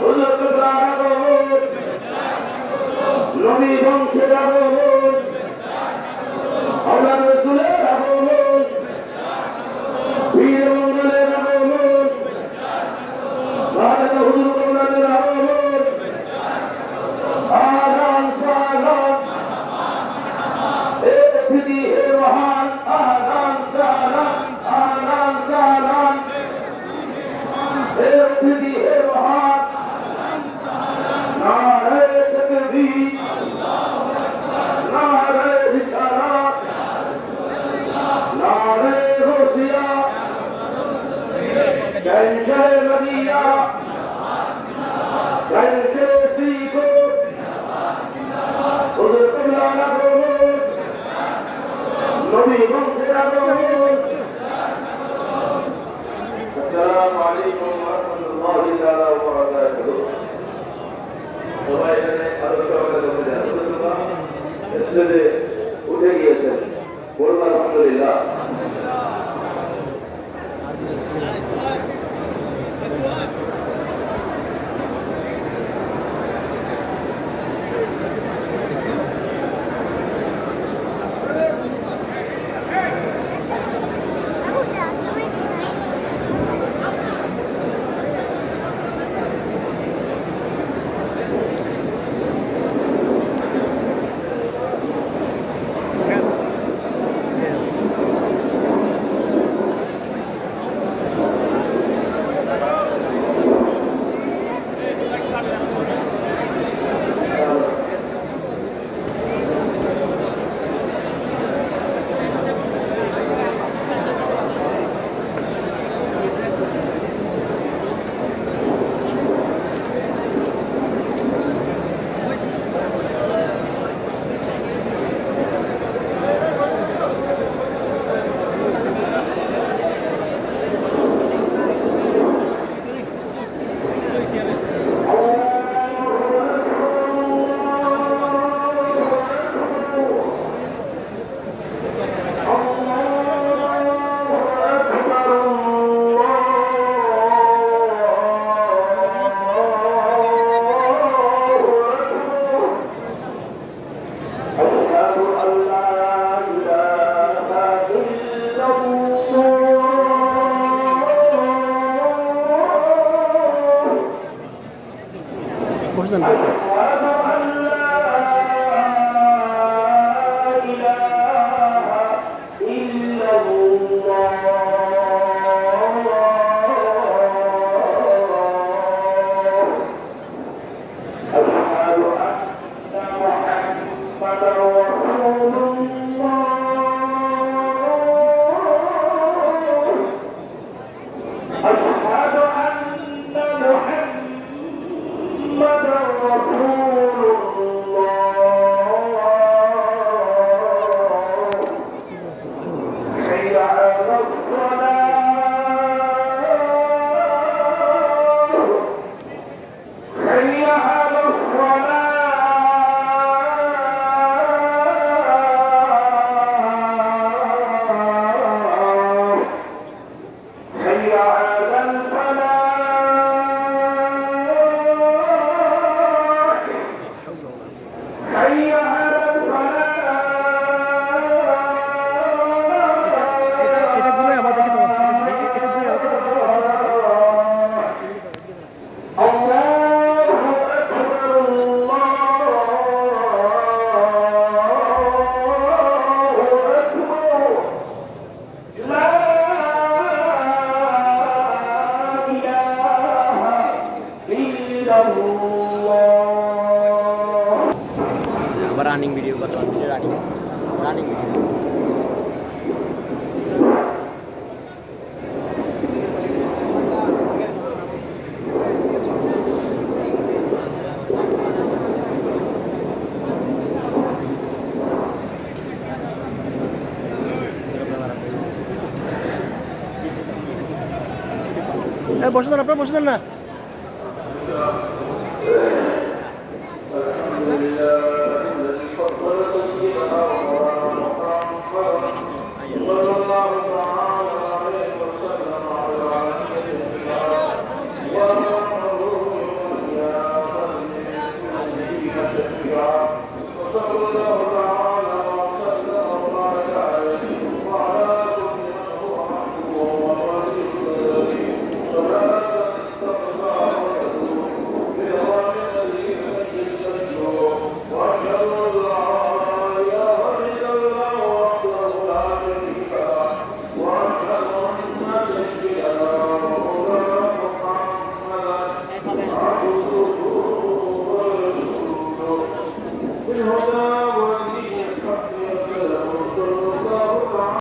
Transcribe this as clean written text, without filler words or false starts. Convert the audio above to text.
হুজুর কেবলার আগমন, নবী বংশের আগমন, আওলাদ রাসূলের আগমন, বীর মঙ্গলের আগমন, বাদশাহ হুজুর কেবলার আগমন, আলান সালাম এ মহান আলান সালাম হে মহান নারে তাকবীর নারে রিসালাত নারে হোসিয়া জয় মদিনা জয় সিকো হুজুর কেবলার আগমন, নবী বংশের আগমন। আসসালামু আলাইকুম ওয়া রাহমাতুল্লাহি তাআলা ওয়া বারাকাতুহু। সবাই এখানে আলোচনা করে বসে যান। আল্লাহ স্টেজে উঠে গিয়েছেন, বলুন আলহামদুলিল্লাহ। বসেন আবার রানিং ভিডিও করলাম, রানিং ভিডিও। বসে দেন, আপনারা বসে দেন না।